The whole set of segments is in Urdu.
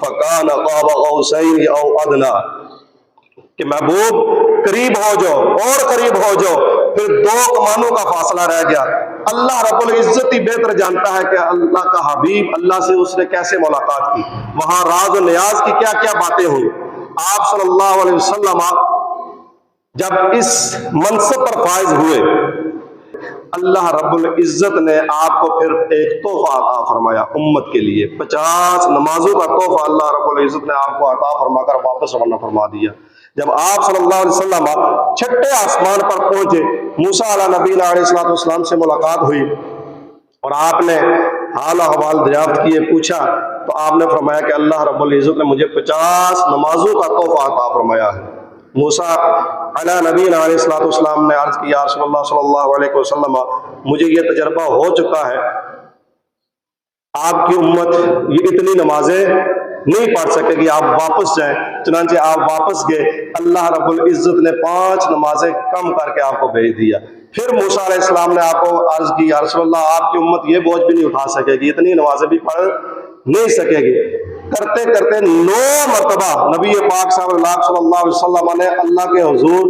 فکان قاب قوسین او ادنی، کہ محبوب قریب ہو جاؤ اور قریب ہو جاؤ، پھر 2 کمانوں کا فاصلہ رہ گیا۔ اللہ رب العزت ہی بہتر جانتا ہے کہ اللہ کا حبیب اللہ سے اس نے کیسے ملاقات کی، وہاں راز و نیاز کی کیا کیا باتیں ہوئی۔ آپ صلی اللہ علیہ وسلم جب اس منصب پر فائز ہوئے، اللہ رب العزت نے آپ کو پھر ایک تحفہ عطا فرمایا امت کے لیے، 50 نمازوں کا تحفہ اللہ رب العزت نے آپ کو عطا فرما کر واپس روانہ فرما دیا۔ جب آپ صلی اللہ علیہ وسلم چھٹے آسمان پر پہنچے، موسیٰ علیہ نبینا علیہ السلام سے ملاقات ہوئی اور آپ نے حال و احوال دریافت کیے، پوچھا تو آپ نے فرمایا کہ اللہ رب العزت نے مجھے 50 نمازوں کا تحفہ عطا فرمایا ہے۔ موسیٰ علیہ نبینا علیہ السلام نے عرض کی، یا رسول اللہ صلی اللہ علیہ وسلم مجھے یہ تجربہ ہو چکا ہے، آپ کی امت یہ اتنی نمازیں نہیں پڑھ سکے گی، آپ واپس جائیں۔ چنانچہ آپ واپس گئے، اللہ رب العزت نے 5 نمازیں کم کر کے آپ کو بھیج دیا۔ پھر موسیٰ علیہ السلام نے آپ کو عرض کی، یا رسول اللہ آپ کی امت یہ بوجھ بھی نہیں اٹھا سکے گی، اتنی نمازیں بھی پڑھ نہیں سکے گی۔ کرتے کرتے 9 مرتبہ نبی پاک صلی اللہ علیہ وسلم نے اللہ کے حضور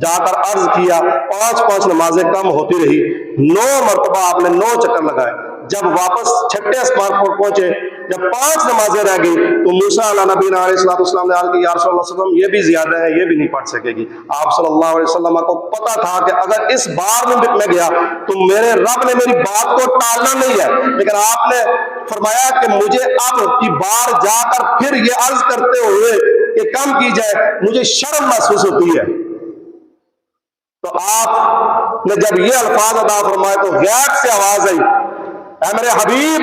جا کر عرض کیا، 5 نمازیں کم ہوتی رہی، 9 مرتبہ آپ نے 9 چکر لگائے۔ جب واپس چھٹے اسمان پر پہنچے، جب 5 نمازیں رہ گئی تو موسیٰ علیہ نبینا علیہ السلام نے عرض کی، یا رسول اللہ صلی اللہ علیہ وسلم یہ بھی زیادہ ہے، یہ بھی نہیں پڑھ سکے گی۔ آپ صلی اللہ علیہ وسلم کو پتا تھا کہ اگر اس بار میں گیا تو میرے رب نے میری بات کو ٹالنا نہیں ہے، لیکن آپ نے فرمایا کہ مجھے اب کی بار جا کر پھر یہ عرض کرتے ہوئے کہ کم کی جائے، مجھے شرم محسوس ہوتی ہے۔ تو آپ نے جب یہ الفاظ ادا فرمائے تو غیب سے آواز آئی، اے میرے حبیب،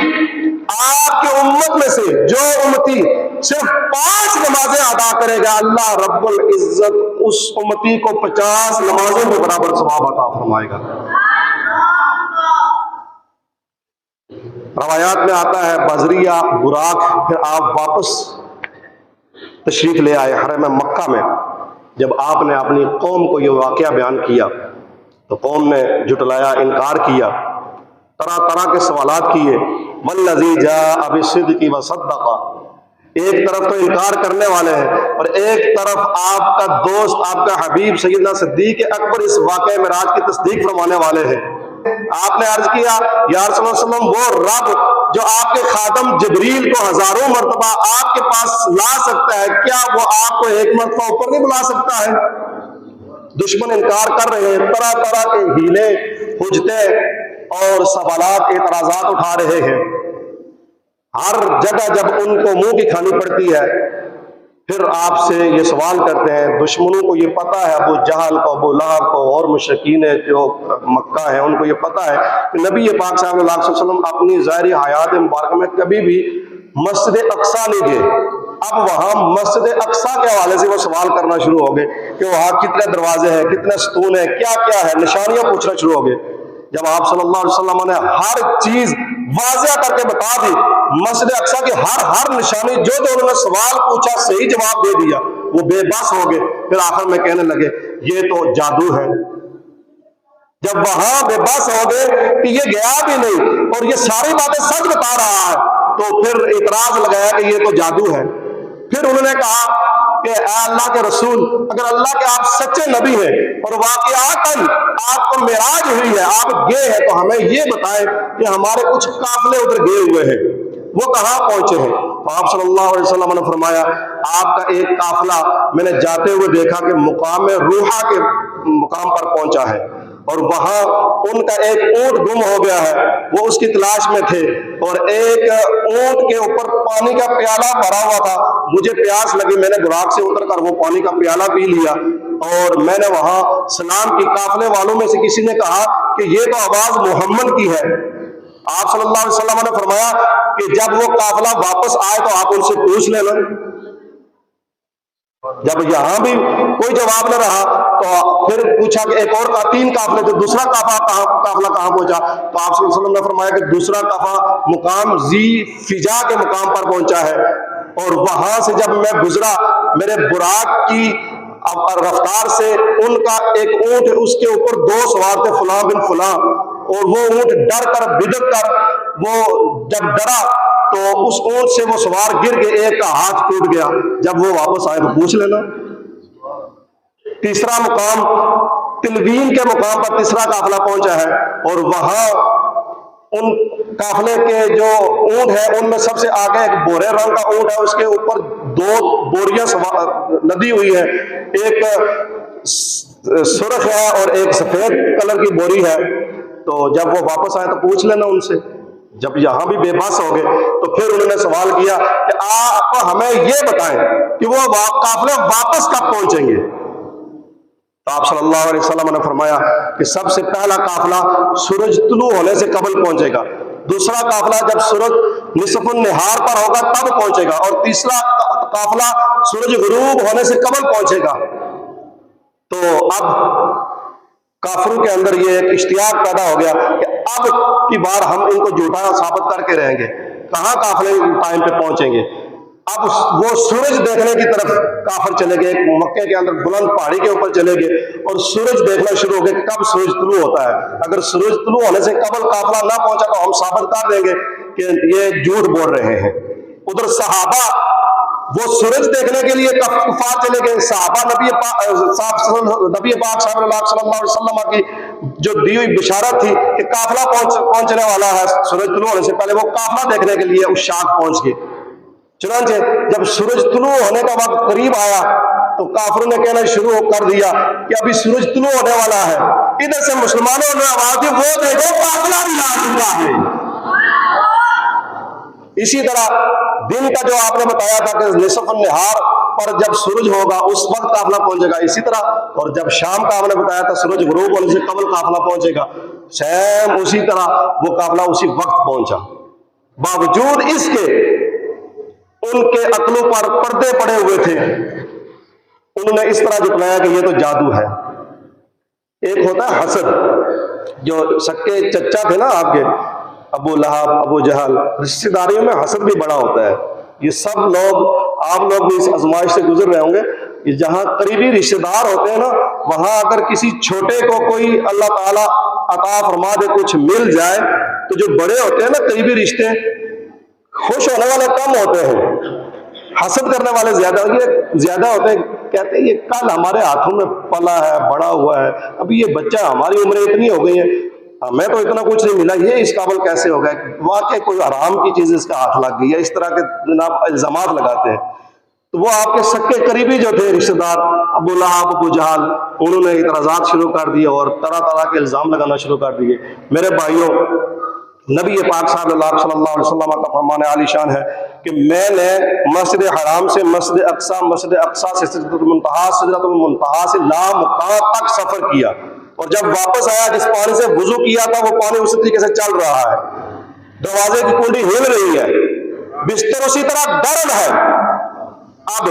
آپ کی امت میں سے جو امتی صرف 5 نمازیں ادا کرے گا، اللہ رب العزت اس امتی کو 50 نمازوں کے برابر ثواب عطا فرمائے گا۔ روایات میں آتا ہے بذریعہ براق پھر آپ واپس تشریف لے آئے حرم مکہ میں۔ جب آپ نے اپنی قوم کو یہ واقعہ بیان کیا تو قوم نے جھٹلایا، انکار کیا، طرح طرح کے سوالات کیے۔ والذی جاء بالصدق وصدق، ایک طرف تو انکار کرنے والے ہیں اور ایک طرف آپ کا دوست، آپ کا حبیب سیدنا صدیق اکبر اس واقعہ معراج کی تصدیق فرمانے والے ہیں۔ آپ نے عرض کیا، یا رسول اللہ صلی اللہ علیہ وسلم وہ رب جو آپ کے خادم جبریل کو ہزاروں مرتبہ آپ کے پاس لا سکتا ہے، کیا وہ آپ کو ایک مرتبہ اوپر نہیں بلا سکتا ہے؟ دشمن انکار کر رہے ہیں، طرح طرح کے ہیلے، حجتیں اور سوالات، اعتراضات اٹھا رہے ہیں۔ ہر جگہ جب ان کو منہ کی کھانی پڑتی ہے پھر آپ سے یہ سوال کرتے ہیں۔ دشمنوں کو یہ پتا ہے، ابو جہل کو، ابو لہب کو اور مشرکین جو مکہ ہیں ان کو یہ پتا ہے کہ نبی پاک صلی اللہ علیہ وسلم اپنی ظاہری حیات مبارکہ میں کبھی بھی مسجد اقصیٰ نہیں گئے۔ اب وہاں مسجد اقصیٰ کے حوالے سے وہ سوال کرنا شروع ہو گئے کہ وہاں کتنے دروازے ہیں، کتنے ستون ہیں، کیا کیا ہے، نشانیاں پوچھنا شروع ہو گئے۔ جب آپ صلی اللہ علیہ وسلم نے ہر چیز واضح کر کے بتا دی، مسجد اقصیٰ کی ہر نشانی جو انہوں نے سوال پوچھا صحیح جواب دے دیا، وہ بے بس ہو گئے۔ پھر آخر میں کہنے لگے یہ تو جادو ہے۔ جب وہاں بے بس ہو گئے کہ یہ گیا بھی نہیں اور یہ ساری باتیں سچ بتا رہا ہے، تو پھر اعتراض لگایا کہ یہ تو جادو ہے۔ پھر انہوں نے کہا کہ اے اللہ کے رسول، اگر اللہ کے آپ سچے نبی ہیں اور واقعاتاً آپ کو معراج ہوئی ہے، آپ گئے ہیں، تو ہمیں یہ بتائیں کہ ہمارے کچھ قافلے ادھر گئے ہوئے ہیں، وہ کہاں پہنچے ہیں؟ تو آپ صلی اللہ علیہ وسلم نے فرمایا آپ کا ایک قافلہ میں نے جاتے ہوئے دیکھا کہ مقام روحہ کے مقام پر پہنچا ہے اور وہاں ان کا ایک اونٹ گم ہو گیا ہے، وہ اس کی تلاش میں تھے اور ایک اونٹ کے اوپر پانی کا پیالہ بھرا ہوا تھا۔ مجھے پیاس لگی، میں نے براق سے اتر کر وہ پانی کا پیالہ پی لیا اور میں نے وہاں سلام کی قافلے والوں میں سے کسی نے کہا کہ یہ تو آواز محمد کی ہے۔ آپ صلی اللہ علیہ وسلم نے فرمایا کہ جب وہ قافلہ واپس آئے تو آپ ان سے پوچھ لینا۔ جب یہاں بھی کوئی جواب نہ رہا تو پھر پوچھا کہ ایک اور 3 قافلے تھے، دوسرا قافلہ کہاں پہنچا؟ تو آپ صلی اللہ علیہ وسلم نے فرمایا کہ دوسرا قافلہ مقام ذی فجا کے مقام پر پہنچا ہے اور وہاں سے جب میں گزرا میرے براق کی رفتار سے ان کا ایک اونٹ، اس کے اوپر 2 سوار تھے، فلاں بن فلاں، اور وہ اونٹ ڈر کر بدک کر وہ جب ڈرا تو اس اونٹ سے وہ سوار گر کے ایک کا ہاتھ ٹوٹ گیا. جب وہ واپس آئے تو پوچھ لینا. تیسرا مقام تلوین کے مقام پر تیسرا قافلہ پہنچا ہے، اور وہاں ان قافلے کے جو اونٹ ہے ان میں سب سے آگے ایک بورے رنگ کا اونٹ ہے، اس کے اوپر 2 بوریاں لدی ہوئی ہے، ایک سرخ ہے اور ایک سفید کلر کی بوری ہے. تو جب وہ واپس آئے تو پوچھ لینا ان سے. جب یہاں بھی بے بس ہو گئے تو پھر انہوں نے سوال کیا کہ آپ ہمیں یہ بتائیں کہ وہ قافلے واپس کب پہنچیں گے. تو آپ صلی اللہ علیہ وسلم نے فرمایا کہ سب سے پہلا قافلہ سورج طلوع ہونے سے قبل پہنچے گا، دوسرا قافلہ جب سورج نصف النہار پر ہوگا تب پہنچے گا، اور تیسرا قافلہ سورج غروب ہونے سے قبل پہنچے گا. تو اب کافروں کے اندر یہ ایک اشتیاق پیدا ہو گیا کہ اب کی بار ہم ان کو جھوٹا ثابت کر کے رہیں گے، کہاں قافلے ٹائم پہ پہنچیں گے. اب وہ سورج دیکھنے کی طرف کافر چلے گئے، مکے کے اندر بلند پہاڑی کے اوپر چلے گئے اور سورج دیکھنا شروع ہو گئے کہ کب سورج طلوع ہوتا ہے. اگر سورج طلوع ہونے سے قبل قافلہ نہ پہنچا تو ہم ثابت کر دیں گے کہ یہ جھوٹ بول رہے ہیں. ادھر صحابہ وہ سورج دیکھنے کے لیے کفار چلے گئے. صحابہ نبی پاک صلی اللہ علیہ وسلم کی جو دی ہوئی بشارت تھی کہ قافلہ پہنچنے والا ہے سورج طلوع ہونے سے پہلے، وہ قافلہ دیکھنے کے لیے اس شاخ پہنچ گئے. چنانچہ جب سورج طلوع ہونے کا وقت قریب آیا تو کافروں نے کہنا شروع کر دیا کہ ابھی سورج طلوع ہونے والا ہے. ادھر سے مسلمانوں نے آواز دی وہ دیکھو قافلہ بھی آ چکا ہے. اسی طرح دن کا جو آپ نے بتایا تھا کہ نصف النہار پر جب سورج ہوگا اس وقت قافلہ پہنچے گا، اسی طرح. اور جب شام کا آپ نے بتایا تھا سورج غروب ہونے سے قبل قافلہ پہنچے گا، سیم اسی طرح وہ قافلہ اسی وقت پہنچا. باوجود اس کے ان کے عقلوں پر پردے پڑے ہوئے تھے. انہوں نے اس طرح جتلایا کہ یہ تو جادو ہے. ایک ہوتا ہے حسد، جو سکے چچا تھے نا آپ کے، ابو لہب، ابو جہل، رشتہ داریوں میں حسد بھی بڑا ہوتا ہے. یہ سب لوگ، آپ لوگ بھی اس آزمائش سے گزر رہے ہوں گے کہ جہاں قریبی رشتہ دار ہوتے ہیں نا، وہاں اگر کسی چھوٹے کو کوئی اللہ تعالیٰ عطا فرما دے، کچھ مل جائے، تو جو بڑے ہوتے ہیں نا قریبی رشتے، خوش ہونے والے کم ہوتے ہیں، حسد کرنے والے زیادہ ہوتے ہیں. کہتے ہیں یہ کل ہمارے ہاتھوں میں پلا ہے، بڑا ہوا ہے، ابھی یہ بچہ، ہماری عمریں اتنی ہو گئی ہیں، ہمیں تو اتنا کچھ نہیں ملا، یہ اس قابل کیسے ہو گیا، واقعی کوئی حرام کی چیز اس کا ہاتھ لگ گئی ہے. اس طرح کے جناب الزامات لگاتے ہیں. تو وہ آپ کے سکے قریبی جو تھے رشتہ دار، ابو لہب، ابو جہل، انہوں نے اعتراضات شروع کر دیے اور طرح طرح کے الزام لگانا شروع کر دیے. میرے بھائیوں، نبی پاک صلی اللہ علیہ وسلم کا فرمان عالی شان ہے کہ میں نے مسجد حرام سے مسجد اقصی سے سدرۃ المنتہا سے لامقام تک سفر کیا، اور جب واپس آیا جس پانی سے وضو کیا تھا وہ پانی اسی طریقے سے چل رہا ہے، دروازے کی کنڈی ہل رہی ہے، بستر اسی طرح گرم ہے. اب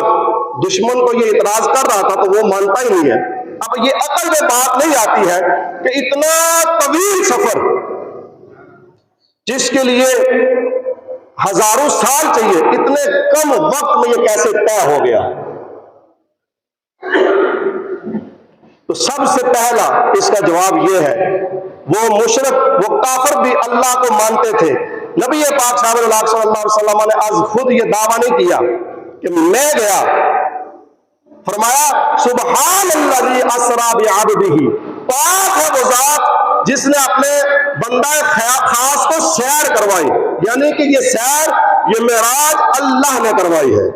دشمن کو یہ اعتراض کر رہا تھا تو وہ مانتا ہی نہیں ہے. اب یہ عقل میں بات نہیں آتی ہے کہ اتنا طویل سفر جس کے لیے ہزاروں سال چاہیے، اتنے کم وقت میں یہ کیسے طے ہو گیا. تو سب سے پہلا اس کا جواب یہ ہے، وہ مشرک، وہ کافر بھی اللہ کو مانتے تھے. نبی پاک صلی اللہ علیہ وسلم نے آج خود یہ دعویٰ نہیں کیا کہ میں گیا، فرمایا سبحان الذی اسری بعبدہ، پاک ہے وہ ذات جس نے اپنے بندہ خاص کو سیر کروائی، یعنی کہ یہ سیر، یہ معراج اللہ نے کروائی ہے.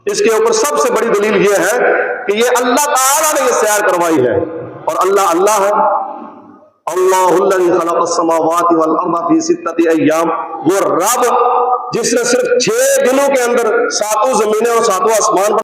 اس کے اوپر سب سے بڑی دلیل یہ ہے کہ یہ اللہ تعالیٰ نے یہ سیر کروائی ہے، اور اللہ ہے. اللہ الذی خلق السماوات والارض فی ستۃ ایام، وہ رب جس نے صرف 6 دنوں کے اندر 7 زمینیں اور 7 آسمان